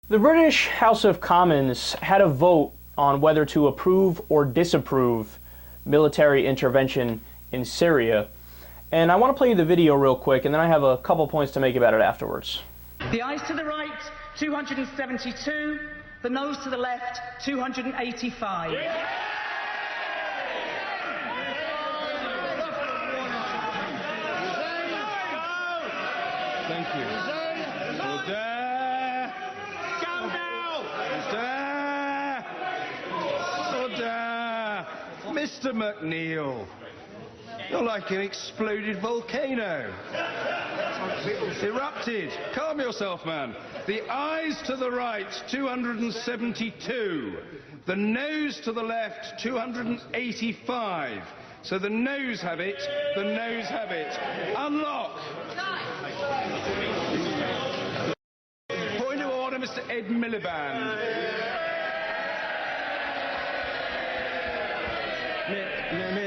The British House of Commons had a vote on whether to approve or disapprove military intervention in Syria. And I want to play you the video real quick, and then I have a couple points to make about it afterwards. The ayes to the right, 272. The noes to the left, 285. Thank you. Order! Go now! Order! Mr. McNeil, you're like an exploded volcano. Erupted. Calm yourself, man. The ayes to the right, 272. The noes to the left, 285. So the noes have it, the noes have it. Unlock. Point of order, Mr. Ed Miliband.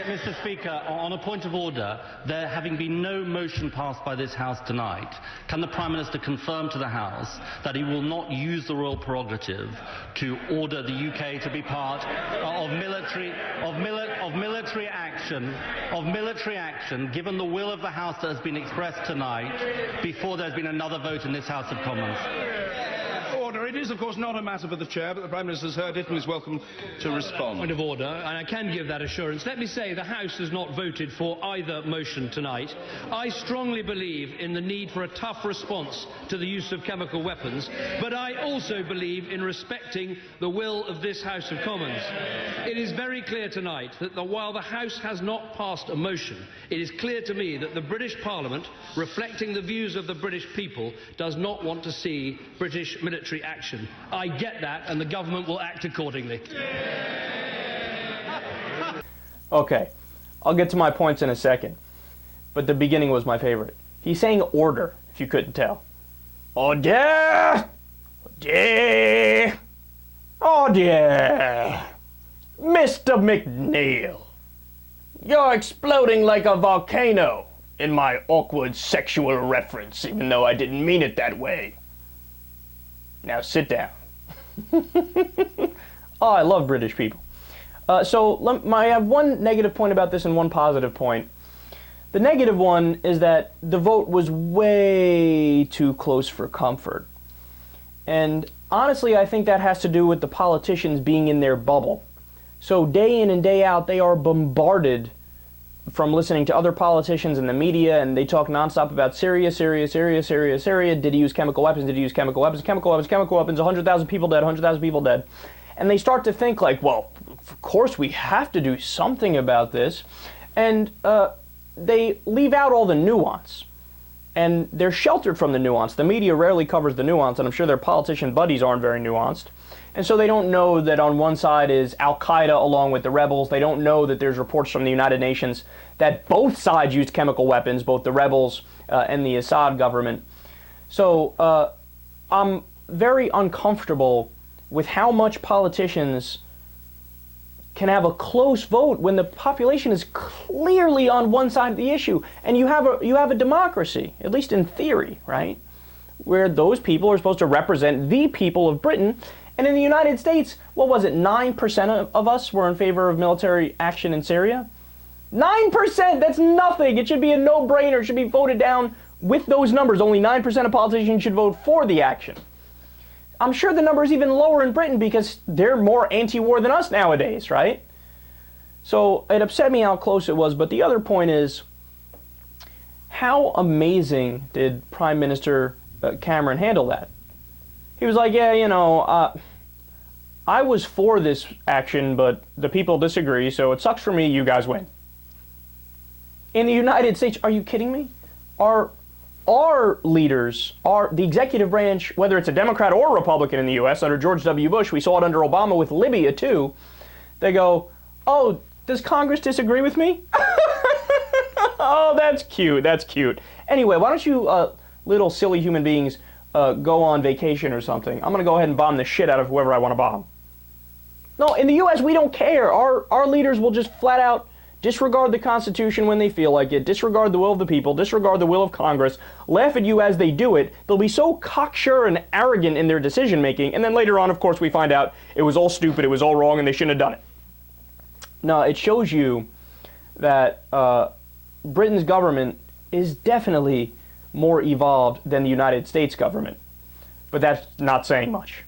Mr. Speaker, on a point of order, there having been no motion passed by this House tonight, can the Prime Minister confirm to the House that he will not use the royal prerogative to order the UK to be part of military action, given the will of the House that has been expressed tonight, before there's been another vote in this House of Commons? Order. It is, of course, not a matter for the Chair, but the Prime Minister has heard it and is welcome to respond. Point of order, and I can give that assurance. Let me say the House has not voted for either motion tonight. I strongly believe in the need for a tough response to the use of chemical weapons, but I also believe in respecting the will of this House of Commons. It is very clear tonight that while the House has not passed a motion, it is clear to me that the British Parliament, reflecting the views of the British people, does not want to see British military action. I get that, and the government will act accordingly. Okay, I'll get to my points in a second, but the beginning was my favorite. He's saying order, if you couldn't tell. Order! Order! Order! Mr. McNeil, you're exploding like a volcano in my awkward sexual reference, even though I didn't mean it that way. Now sit down. Oh, I love British people. I have one negative point about this and one positive point. The negative one is that the vote was way too close for comfort. And honestly, I think that has to do with the politicians being in their bubble. So day in and day out, they are bombarded from listening to other politicians in the media, and they talk nonstop about Syria, Syria, Syria, Syria, Syria. Did he use chemical weapons? Did he use chemical weapons? Chemical weapons, chemical weapons, 100,000 people dead, 100,000 people dead. And they start to think like, well, of course we have to do something about this. And they leave out all the nuance. And they're sheltered from the nuance. The media rarely covers the nuance, and I'm sure their politician buddies aren't very nuanced. And so they don't know that on one side is Al-Qaeda along with the rebels. They don't know that there's reports from the United Nations that both sides used chemical weapons, both the rebels and the Assad government. So I'm very uncomfortable with how much politicians can have a close vote when the population is clearly on one side of the issue. And you have a democracy, at least in theory, right? Where those people are supposed to represent the people of Britain. And in the United States, what was it, 9% of us were in favor of military action in Syria? 9%, that's nothing. It should be a no-brainer. It should be voted down with those numbers. Only 9% of politicians should vote for the action. I'm sure the number is even lower in Britain because they're more anti-war than us nowadays, right? So it upset me how close it was. But the other point is, how amazing did Prime Minister Cameron handle that? He was like, yeah, you know, I was for this action, but the people disagree, so it sucks for me, you guys win. In the United States, are you kidding me? Our leaders, the executive branch, whether it's a Democrat or Republican in the U.S., under George W. Bush, we saw it under Obama with Libya too, they go, oh, does Congress disagree with me? Oh, that's cute, that's cute. Anyway, why don't you little silly human beings go on vacation or something. I'm going to go ahead and bomb the shit out of whoever I want to bomb. No, in the U.S., we don't care. Our leaders will just flat out disregard the Constitution when they feel like it, disregard the will of the people, disregard the will of Congress, laugh at you as they do it. They'll be so cocksure and arrogant in their decision-making, and then later on, of course, we find out it was all stupid, it was all wrong, and they shouldn't have done it. No, it shows you that Britain's government is definitely more evolved than the United States government. But that's not saying much.